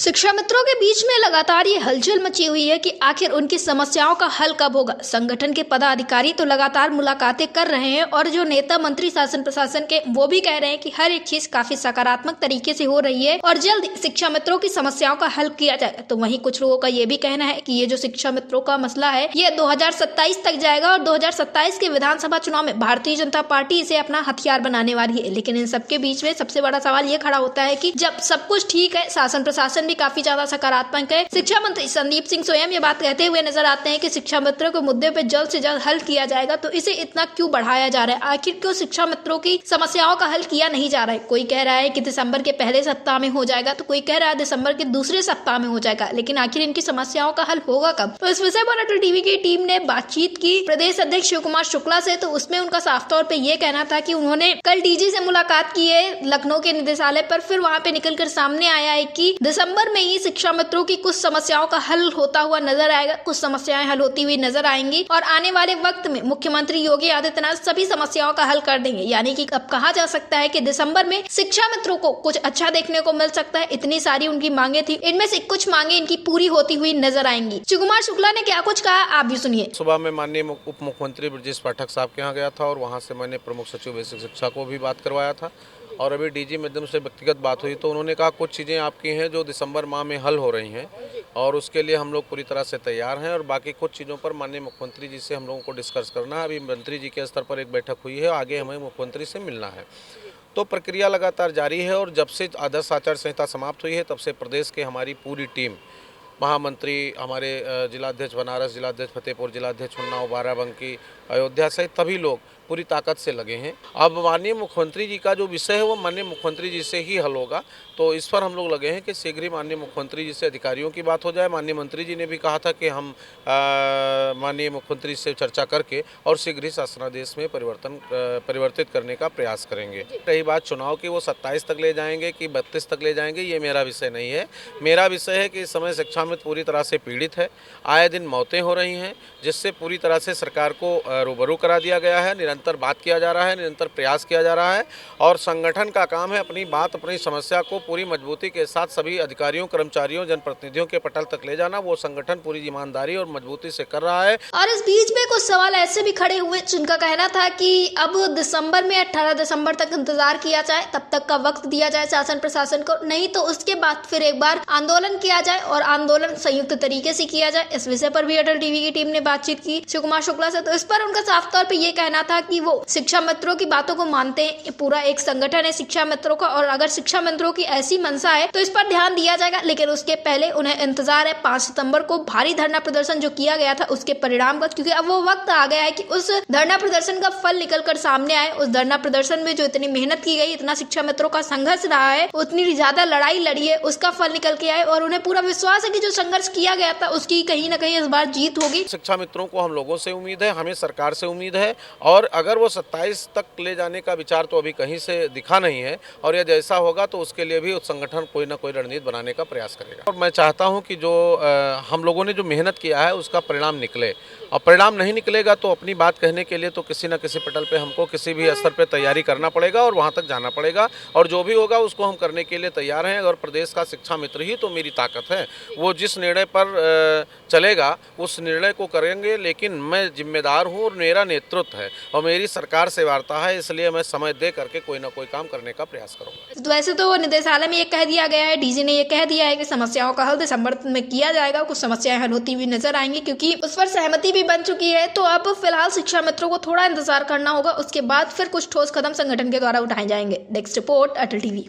शिक्षा मित्रों के बीच में लगातार ये हलचल मची हुई है कि आखिर उनकी समस्याओं का हल कब होगा। संगठन के पदाधिकारी तो लगातार मुलाकातें कर रहे हैं और जो नेता मंत्री शासन प्रशासन के वो भी कह रहे हैं कि हर एक चीज काफी सकारात्मक तरीके से हो रही है और जल्द शिक्षा मित्रों की समस्याओं का हल किया जाएगा। तो वहीं कुछ लोगों का ये भी कहना है कि ये जो शिक्षा मित्रों का मसला है ये 2027 तक जाएगा और 2027 के विधानसभा चुनाव में भारतीय जनता पार्टी इसे अपना हथियार बनाने वाली है। लेकिन इन सबके बीच में सबसे बड़ा सवाल ये खड़ा होता है कि जब सब कुछ ठीक है, शासन प्रशासन भी काफी ज्यादा सकारात्मक है, शिक्षा मंत्री संदीप सिंह स्वयं ये बात कहते हुए नजर आते हैं कि शिक्षा मित्रों के मुद्दे पे जल्द से जल्द हल किया जाएगा, तो इसे इतना क्यों बढ़ाया जा रहा है? आखिर क्यों शिक्षा मित्रों की समस्याओं का हल किया नहीं जा रहा है? कोई कह रहा है कि दिसंबर के पहले सप्ताह में हो जाएगा, तो कोई कह रहा है दिसंबर के दूसरे सप्ताह में हो जाएगा, लेकिन आखिर इनकी समस्याओं का हल होगा कब? तो इस विषय पर अटल टीवी की टीम ने बातचीत की प्रदेश अध्यक्ष शिव कुमार शुक्ला से। तो उसमें उनका साफ तौर पे ये कहना था कि उन्होंने कल डीजी से मुलाकात की है लखनऊ के निदेशालय पर, फिर वहां पे निकलकर सामने आया है कि दिसंबर में ही शिक्षा मित्रों की कुछ समस्याओं का हल होता हुआ नजर आएगा, कुछ समस्याएं हल होती हुई नजर आएंगी और आने वाले वक्त में मुख्यमंत्री योगी आदित्यनाथ सभी समस्याओं का हल कर देंगे। यानी कि अब कहा जा सकता है कि दिसंबर में शिक्षा मित्रों को कुछ अच्छा देखने को मिल सकता है। इतनी सारी उनकी मांगे थी, इनमें से कुछ मांगे इनकी पूरी होती हुई नजर आएंगी। शिव कुमार शुक्ला ने क्या कुछ कहा, आप भी सुनिए। सुबह में माननीय उप मुख्यमंत्री ब्रजेश पाठक साहब के यहाँ गया था और वहाँ से मैंने प्रमुख सचिव बेसिक शिक्षा को भी बात करवाया था और अभी डीजी माध्यम से व्यक्तिगत बात हुई तो उन्होंने कहा कुछ चीज़ें आपकी हैं जो दिसंबर माह में हल हो रही हैं और उसके लिए हम लोग पूरी तरह से तैयार हैं और बाकी कुछ चीज़ों पर माननीय मुख्यमंत्री जी से हम लोगों को डिस्कस करना है। अभी मंत्री जी के स्तर पर एक बैठक हुई है, आगे हमें मुख्यमंत्री से मिलना है। तो प्रक्रिया लगातार जारी है और जब से आदर्श आचार संहिता समाप्त हुई है तब से प्रदेश के हमारी पूरी टीम, महामंत्री, हमारे जिलाध्यक्ष बनारस, जिलाध्यक्ष फतेहपुर, जिलाध्यक्ष उन्नाव, बाराबंकी, अयोध्या सहित सभी लोग पूरी ताकत से लगे हैं। अब माननीय मुख्यमंत्री जी का जो विषय है वो माननीय मुख्यमंत्री जी से ही हल होगा, तो इस पर हम लोग लगे हैं कि शीघ्र ही माननीय मुख्यमंत्री जी से अधिकारियों की बात हो जाए। माननीय मंत्री जी ने भी कहा था कि हम माननीय मुख्यमंत्री से चर्चा करके और शीघ्र ही शासनादेश में परिवर्तित करने का प्रयास करेंगे। रही बात चुनाव की, वो 27 तक ले जाएंगे कि 32 तक ले जाएंगे, ये मेरा विषय नहीं है। मेरा विषय है कि इस समय शिक्षा मित्र पूरी तरह से पीड़ित है, आए दिन मौतें हो रही हैं, जिससे पूरी तरह से सरकार को रूबरू करा दिया गया है। निरंतर बात किया जा रहा है, निरंतर प्रयास किया जा रहा है और संगठन का काम है अपनी बात, अपनी समस्या को पूरी मजबूती के साथ सभी अधिकारियों, कर्मचारियों, जनप्रतिनिधियों के पटल तक ले जाना। वो संगठन पूरी ईमानदारी और मजबूती से कर रहा है। और इस बीच में कुछ सवाल ऐसे भी खड़े हुए जिनका कहना था कि अब दिसंबर में 18 दिसंबर तक इंतजार किया जाए, तब तक का वक्त दिया जाए शासन प्रशासन को, नहीं तो उसके बाद फिर एक बार आंदोलन किया जाए और आंदोलन संयुक्त तरीके से किया जाए। इस विषय पर भी अटल टीवी की टीम ने बातचीत की शिव कुमार शुक्ला से। तो इस पर उनका साफ तौर पर यह कहना था कि वो शिक्षा मित्रों की बातों को मानते हैं, पूरा एक संगठन है शिक्षा मित्रों का और अगर शिक्षा मित्रों की ऐसी मंशा है तो इस पर ध्यान दिया जाएगा, लेकिन उसके पहले उन्हें इंतजार है 5 सितंबर को भारी धरना प्रदर्शन जो किया गया था उसके परिणाम का, क्योंकि अब वो वक्त आ गया है कि उस धरना प्रदर्शन का फल निकल कर सामने आए। उस धरना प्रदर्शन में जो इतनी मेहनत की गई, इतना शिक्षा मित्रों का संघर्ष रहा है, उतनी ज्यादा लड़ाई लड़ी है, उसका फल निकल के आए और उन्हें पूरा विश्वास है कि जो संघर्ष किया गया था उसकी कहीं ना कहीं इस बार जीत होगी। शिक्षा मित्रों को हम लोगों से उम्मीद है, हमें सरकार से उम्मीद है और अगर वो 27 तक ले जाने का विचार तो अभी कहीं से दिखा नहीं है और यदि ऐसा होगा तो उसके लिए भी उस संगठन कोई ना कोई रणनीति बनाने का प्रयास करेगा। और मैं चाहता हूं कि जो हम लोगों ने जो मेहनत किया है उसका परिणाम निकले, और परिणाम नहीं निकलेगा तो अपनी बात कहने के लिए तो किसी न किसी पटल पे हमको किसी भी स्तर पे तैयारी करना पड़ेगा और वहां तक जाना पड़ेगा और जो भी होगा उसको हम करने के लिए तैयार हैं। और प्रदेश का शिक्षा मित्र ही तो मेरी ताकत है, वो जिस निर्णय पर चलेगा उस निर्णय को करेंगे, लेकिन मैं जिम्मेदार हूँ और मेरा नेतृत्व है और मेरी सरकार से वार्ता है, इसलिए मैं समय दे करके कोई ना कोई काम करने का प्रयास करूंगा। तो वैसे तो निदेशालय में ये कह दिया गया है, डीजी ने ये कह दिया है कि समस्याओं का हल दिसंबर में किया जाएगा, कुछ समस्याएं हल होती हुई नजर आएंगी क्योंकि उस पर सहमति भी बन चुकी है। तो अब फिलहाल शिक्षा मित्रों को थोड़ा इंतजार करना होगा, उसके बाद फिर कुछ ठोस कदम संगठन के द्वारा उठाए जाएंगे। नेक्स्ट रिपोर्ट अटल टीवी।